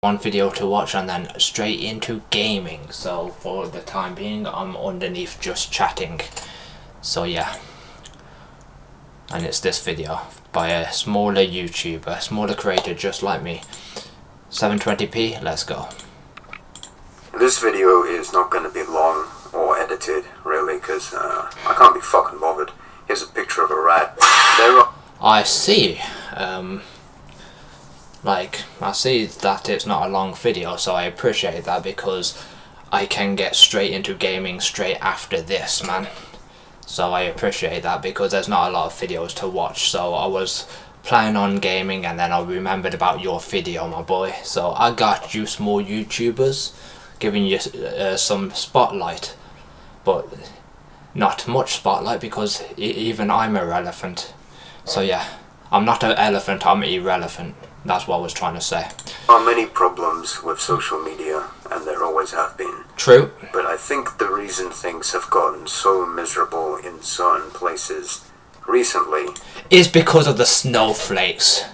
one video to watch and then straight into gaming. So for the time being, I'm underneath just chatting. So yeah, and it's this video by a smaller YouTuber, smaller creator just like me. 720p, let's go. This video is not going to be long or edited, really, because I can't be fucking bothered. Here's a picture of a rat. I see. I see that it's not a long video, so I appreciate that because I can get straight into gaming straight after this, man. So I appreciate that because there's not a lot of videos to watch. So I was planning on gaming and then I remembered about your video, my boy. So I got you small YouTubers, giving you some spotlight, but not much spotlight because even I'm irrelevant. So yeah, I'm not an elephant, I'm irrelevant. That's what I was trying to say. There are many problems with social media, and there always have been. True. But I think the reason things have gotten so miserable in certain places recently is because of the snowflakes.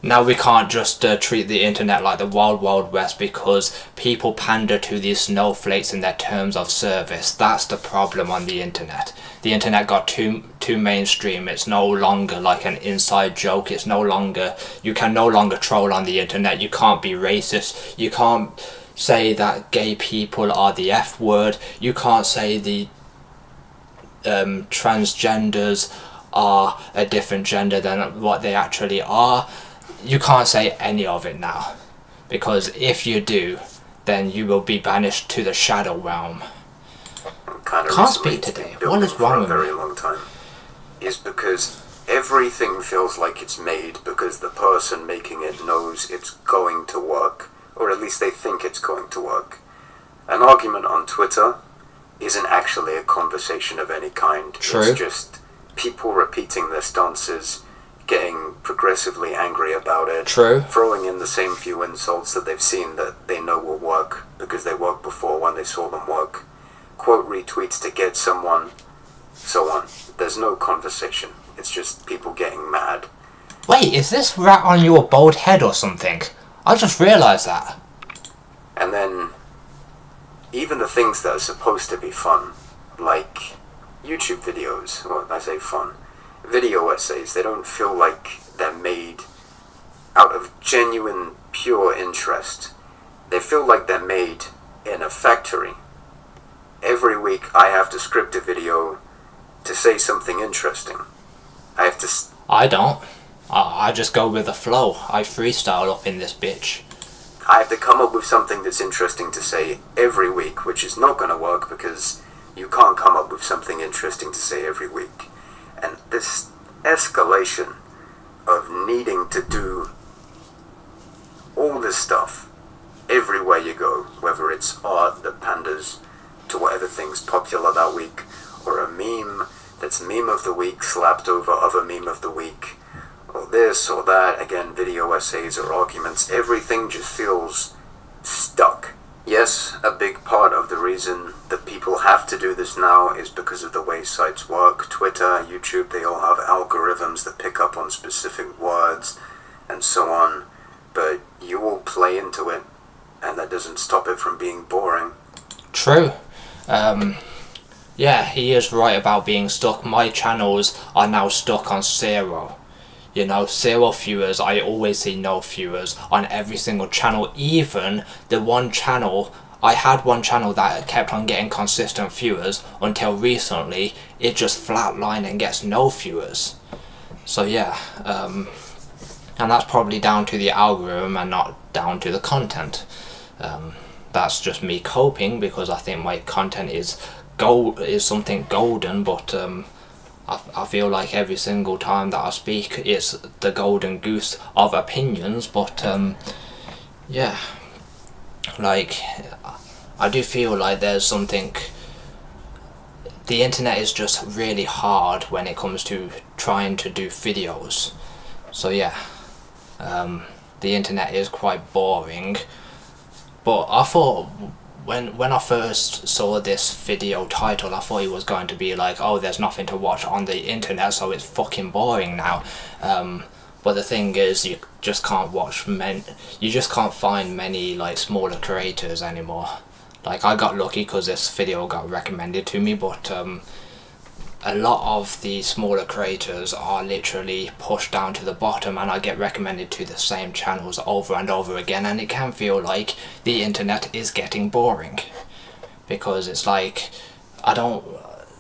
Now we can't just treat the internet like the wild west because people pander to these snowflakes in their terms of service. That's the problem on the internet. The internet got too mainstream. It's no longer like an inside joke. It's no longer, you can no longer troll on the internet. You can't be racist. You can't say that gay people are the F word. You can't say the transgenders are a different gender than what they actually are. You can't say any of it now, because if you do, then you will be banished to the shadow realm. Can't speak today. What is wrong with me? For a very long time is because everything feels like it's made because the person making it knows it's going to work, or at least they think it's going to work. An argument on Twitter isn't actually a conversation of any kind. True. It's just people repeating their stances, getting progressively angry about it, True. Throwing in the same few insults that they've seen that they know will work because they worked before when they saw them work, quote retweets to get someone, so on. There's no conversation. It's just people getting mad. Wait, is this rat on your bald head or something? I just realised that. And then even the things that are supposed to be fun, like YouTube videos, well, I say fun, video essays, they don't feel like they're made out of genuine, pure interest. They feel like they're made in a factory. Every week I have to script a video to say something interesting. I don't. I just go with the flow. I freestyle up in this bitch. I have to come up with something that's interesting to say every week, which is not going to work because you can't come up with something interesting to say every week. And this escalation of needing to do all this stuff everywhere you go, whether it's art that panders to whatever thing's popular that week, or a meme that's meme of the week slapped over other meme of the week, or this or that, again, video essays or arguments, everything just feels stuck. Yes, a big part of the reason that people have to do this now is because of the way sites work. Twitter, YouTube, they all have algorithms that pick up on specific words and so on. But you all play into it, and that doesn't stop it from being boring. True. Yeah, he is right about being stuck. My channels are now stuck on 0. You know, 0 viewers. I always see no viewers on every single channel. Even the one channel, I had one channel that kept on getting consistent viewers until recently it just flatlined and gets no viewers. So yeah, and that's probably down to the algorithm and not down to the content. That's just me coping because I think my content is something golden, but I feel like every single time that I speak it's the golden goose of opinions, but yeah, like I do feel like there's something, the internet is just really hard when it comes to trying to do videos. So yeah, the internet is quite boring, but I thought when I first saw this video title, I thought it was going to be like, oh, there's nothing to watch on the internet, so it's fucking boring now. But the thing is, you just can't you just can't find many like smaller creators anymore. Like, I got lucky because this video got recommended to me, but a lot of the smaller creators are literally pushed down to the bottom, and I get recommended to the same channels over and over again, and it can feel like the internet is getting boring. Because it's like,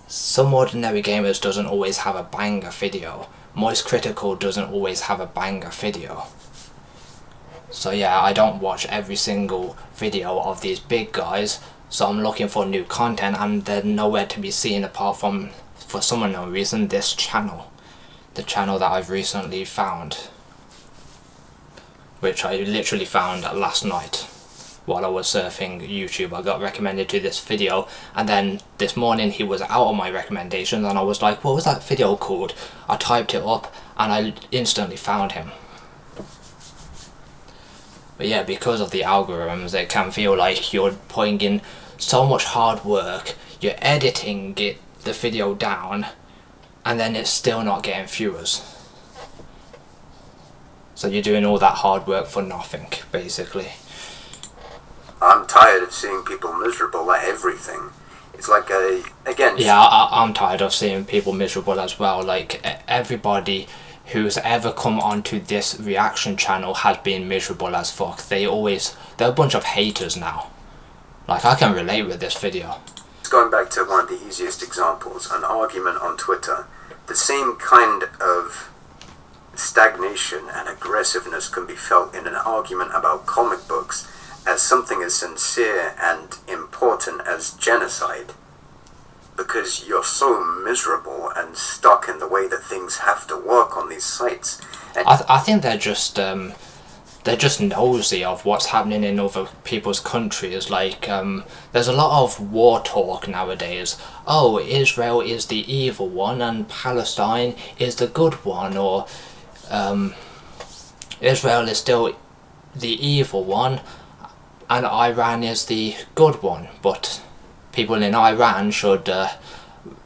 Some Ordinary Gamers doesn't always have a banger video. Moist Critical doesn't always have a banger video. So yeah, I don't watch every single video of these big guys, so I'm looking for new content, and they're nowhere to be seen apart from, for some unknown reason, this channel. The channel that I've recently found. Which I literally found last night. While I was surfing YouTube, I got recommended to this video, and then this morning he was out of my recommendations, and I was like, what was that video called? I typed it up and I instantly found him. But yeah, because of the algorithms, it can feel like you're putting in so much hard work, you're editing the video down, and then it's still not getting viewers. So you're doing all that hard work for nothing, basically. I'm tired of seeing people miserable at everything. It's like again. Yeah, I'm tired of seeing people miserable as well. Like, everybody who's ever come onto this reaction channel has been miserable as fuck. They're a bunch of haters now. Like, I can relate with this video. Going back to one of the easiest examples, an argument on Twitter. The same kind of stagnation and aggressiveness can be felt in an argument about comic books as something as sincere and important as genocide, because you're so miserable and stuck in the way that things have to work on these sites. And I think they're just nosy of what's happening in other people's countries. Like, there's a lot of war talk nowadays. Oh, Israel is the evil one and Palestine is the good one, or Israel is still the evil one and Iran is the good one, but people in Iran should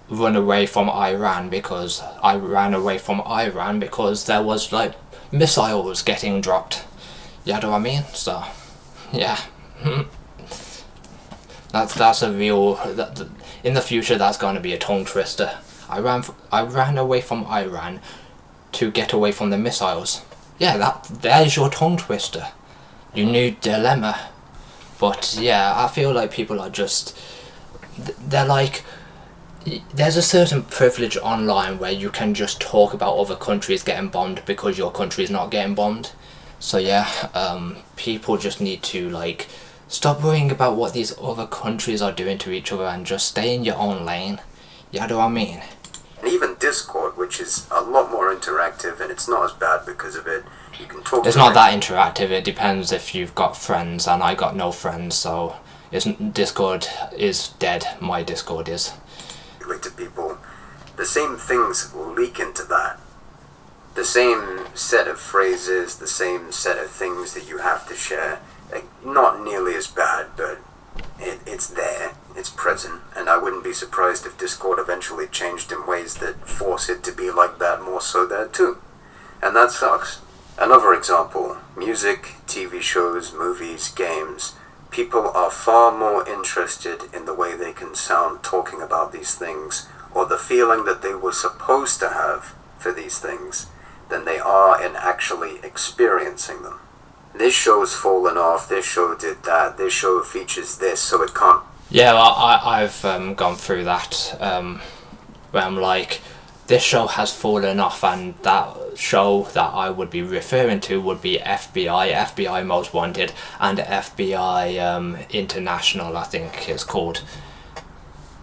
run away from Iran, because I ran away from Iran because there was like missiles getting dropped. You know what I mean? So yeah. that's a real, in the future that's going to be a tongue twister. I ran away from Iran to get away from the missiles. Yeah, there's your tongue twister. Your new dilemma. But yeah, I feel like people are just, they're like, there's a certain privilege online where you can just talk about other countries getting bombed because your country is not getting bombed. So yeah, people just need to like stop worrying about what these other countries are doing to each other and just stay in your own lane. You know what I mean? And even Discord, which is a lot more interactive, and it's not as bad because of it. You can talk. It's not that interactive. It depends if you've got friends, and I got no friends, so Discord is dead. My Discord is. To people, the same things leak into that. The same set of phrases, the same set of things that you have to share. Like, not nearly as bad, but it's there. It's present, and I wouldn't be surprised if Discord eventually changed in ways that force it to be like that more so there too. And that sucks. Another example, music, TV shows, movies, games. People are far more interested in the way they can sound talking about these things, or the feeling that they were supposed to have for these things, than they are in actually experiencing them. This show's fallen off, this show did that, this show features this, so it can't. Yeah, well, I've gone through that, where I'm like, this show has fallen off, and that show that I would be referring to would be FBI Most Wanted, and FBI International, I think it's called.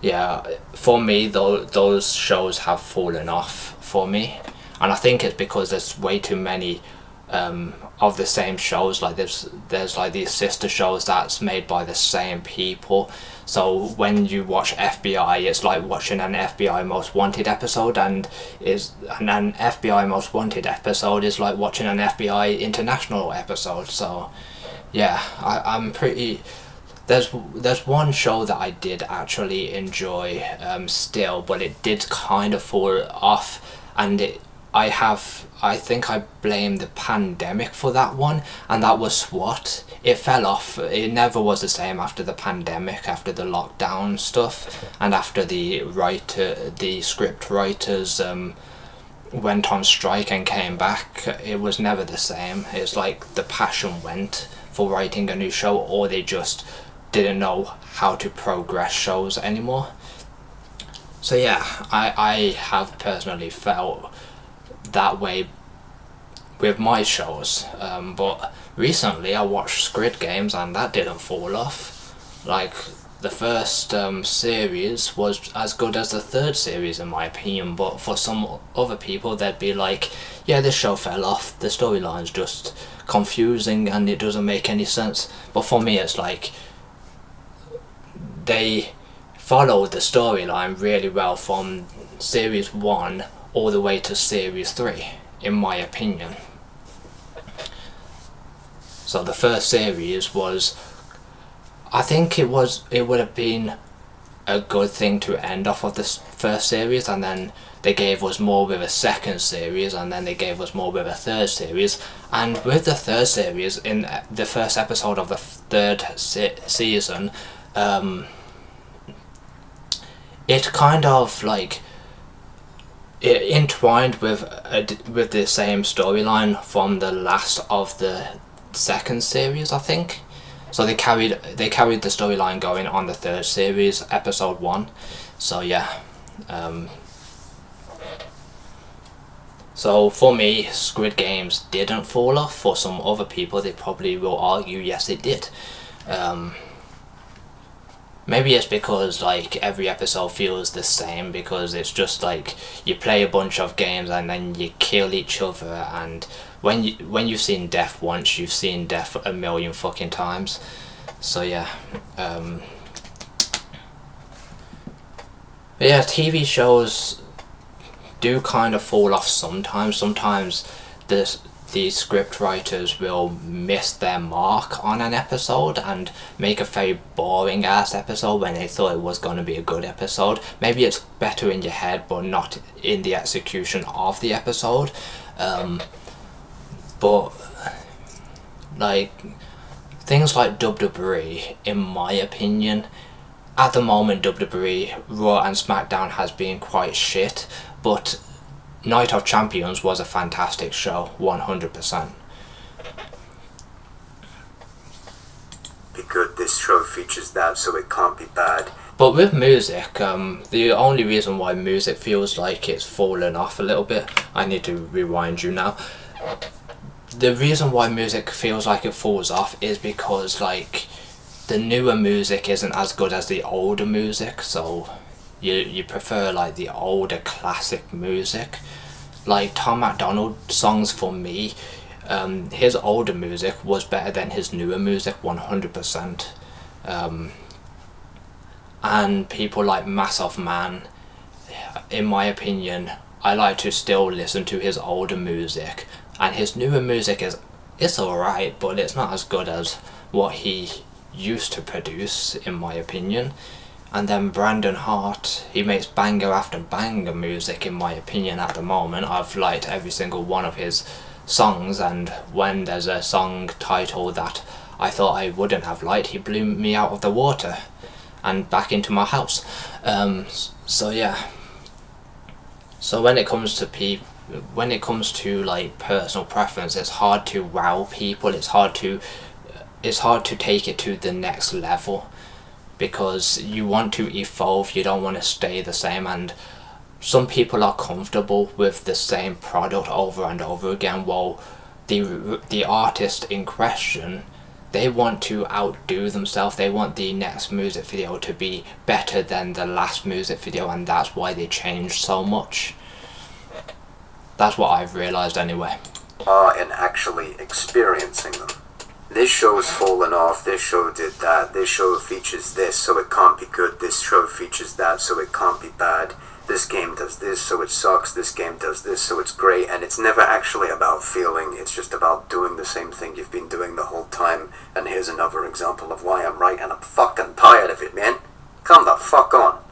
Yeah, for me, those shows have fallen off for me, and I think it's because there's way too many of the same shows. Like there's like these sister shows that's made by the same people. So when you watch FBI, it's like watching an FBI Most Wanted episode, and an FBI Most Wanted episode is like watching an FBI International episode. So yeah, I'm pretty. There's one show that I did actually enjoy still, but it did kind of fall off, and I think I blame the pandemic for that one, and that was SWAT. It fell off. It never was the same after the pandemic, after the lockdown stuff, and after the script writers went on strike and came back. It was never the same. It's like the passion went for writing a new show, or they just didn't know how to progress shows anymore. So yeah, I have personally felt that way with my shows, but recently I watched Squid Games and that didn't fall off. Like, the first series was as good as the third series in my opinion, but for some other people they'd be like, yeah, this show fell off, the storyline's just confusing and it doesn't make any sense. But for me it's like, they followed the storyline really well from series 1 all the way to series 3, in my opinion. So the first series was, I think it would have been a good thing to end off of this first series, and then they gave us more with a second series, and then they gave us more with a third series. And with the third series, in the first episode of the third season, it kind of like, it entwined with the same storyline from the last of the second series, I think. So they carried the storyline going on the third series, episode 1. So yeah, so for me, Squid Games didn't fall off. For some other people, they probably will argue yes it did. Maybe it's because like every episode feels the same, because it's just like you play a bunch of games and then you kill each other, and when you've seen death once, you've seen death a million fucking times. So yeah, but yeah, TV shows do kind of fall off sometimes. Sometimes the script writers will miss their mark on an episode and make a very boring ass episode when they thought it was going to be a good episode. Maybe it's better in your head but not in the execution of the episode. But like things like WWE, in my opinion, at the moment WWE, Raw and SmackDown has been quite shit, but Night of Champions was a fantastic show, 100%. Be good, this show features that, so it can't be bad. But with music, the only reason why music feels like it's fallen off a little bit, I need to rewind you now. The reason why music feels like it falls off is because like the newer music isn't as good as the older music, so you prefer like the older classic music. Like Tom MacDonald songs, for me, his older music was better than his newer music, 100%. And people like Mass of Man, in my opinion, I like to still listen to his older music, and his newer music it's alright, but it's not as good as what he used to produce, in my opinion. And then Brandon Hart, he makes banger after banger music, in my opinion, at the moment. I've liked every single one of his songs, and when there's a song title that I thought I wouldn't have liked, he blew me out of the water and back into my house. So yeah. So when it comes to like personal preference, it's hard to wow people. It's hard to take it to the next level, because you want to evolve, you don't want to stay the same, and some people are comfortable with the same product over and over again, while the artist in question, they want to outdo themselves. They want the next music video to be better than the last music video, and that's why they change so much. That's what I've realised anyway. And actually experiencing them. This show's fallen off, this show did that, this show features this, so it can't be good, this show features that, so it can't be bad, this game does this, so it sucks, this game does this, so it's great, and it's never actually about feeling, it's just about doing the same thing you've been doing the whole time, and here's another example of why I'm right, and I'm fucking tired of it, man. Come the fuck on.